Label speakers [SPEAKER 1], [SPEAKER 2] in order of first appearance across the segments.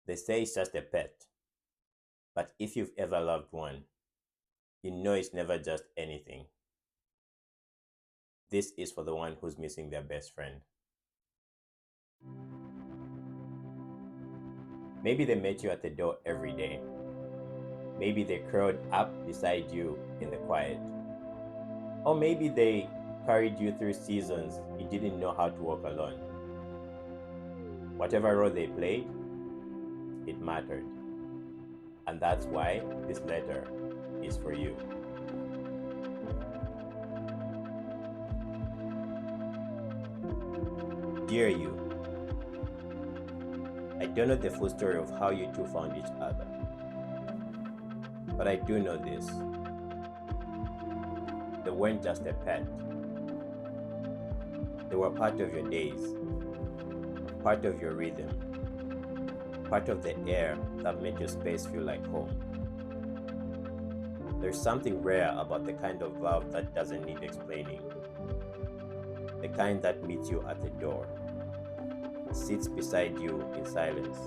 [SPEAKER 1] They say it's just a pet, but if you've ever loved one, you know it's never just anything. This is for the one who's missing their best friend. Maybe they met you at the door every day. Maybe they curled up beside you in the quiet. Or maybe they carried you through seasons you didn't know how to walk alone. Whatever role they played, it mattered. And that's why this letter is for you. Dear you, I don't know the full story of how you two found each other, but I do know this. They weren't just a pet. They were part of your days, part of your rhythm, part of the air that made your space feel like home. There's something rare about the kind of love that doesn't need explaining. The kind that meets you at the door, sits beside you in silence,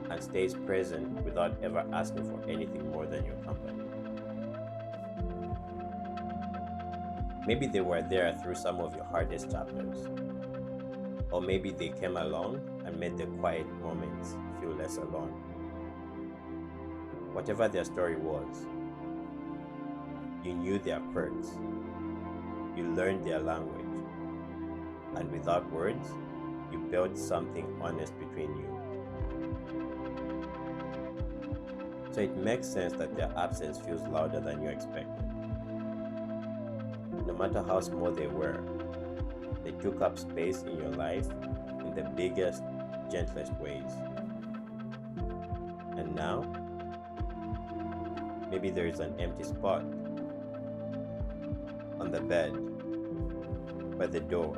[SPEAKER 1] and stays present without ever asking for anything more than your company. Maybe they were there through some of your hardest chapters. Or maybe they came along and made the quiet moments feel less alone. Whatever their story was, you knew their quirks, you learned their language, and without words, you built something honest between you. So it makes sense that their absence feels louder than you expected. No matter how small they were, they took up space in your life in the biggest, gentlest ways. And now, maybe there is an empty spot on the bed, by the door,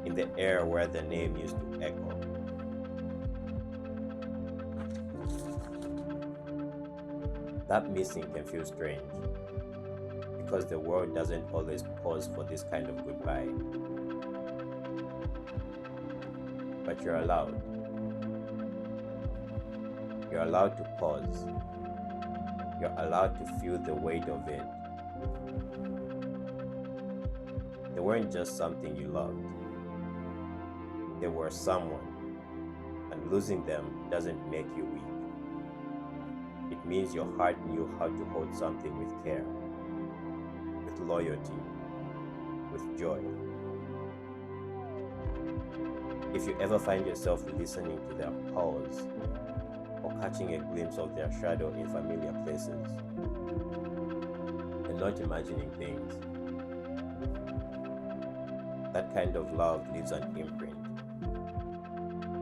[SPEAKER 1] in the air where the name used to echo. That missing can feel strange, because the world doesn't always pause for this kind of goodbye. But you're allowed. You're allowed to pause. You're allowed to feel the weight of it. They weren't just something you loved. They were someone, and losing them doesn't make you weak. It means your heart knew how to hold something with care, with loyalty, with joy. If you ever find yourself listening to their pause or catching a glimpse of their shadow in familiar places, and not imagining things, that kind of love leaves an imprint.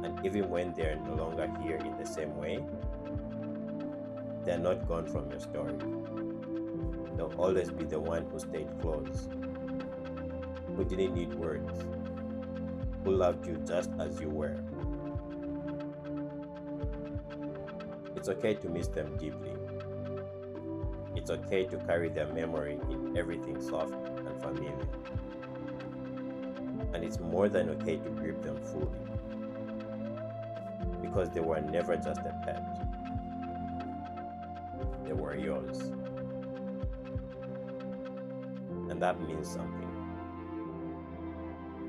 [SPEAKER 1] And even when they're no longer here in the same way, they're not gone from your story. They'll always be the one who stayed close, who didn't need words, who loved you just as you were. It's okay to miss them deeply. It's okay to carry their memory in everything soft and familiar. And it's more than okay to grieve them fully, because they were never just a pet. They were yours. And that means something.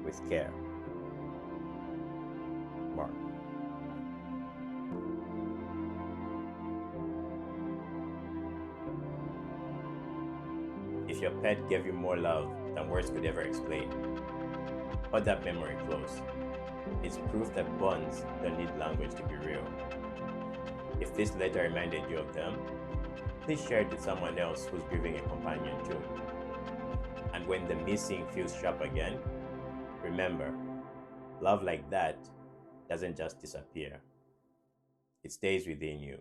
[SPEAKER 1] With care. Mark. If your pet gave you more love than words could ever explain, hold that memory close. It's proof that bonds don't need language to be real. If this letter reminded you of them, please share it with someone else who's grieving a companion too. And when the missing feels sharp again, remember, love like that doesn't just disappear. It stays within you.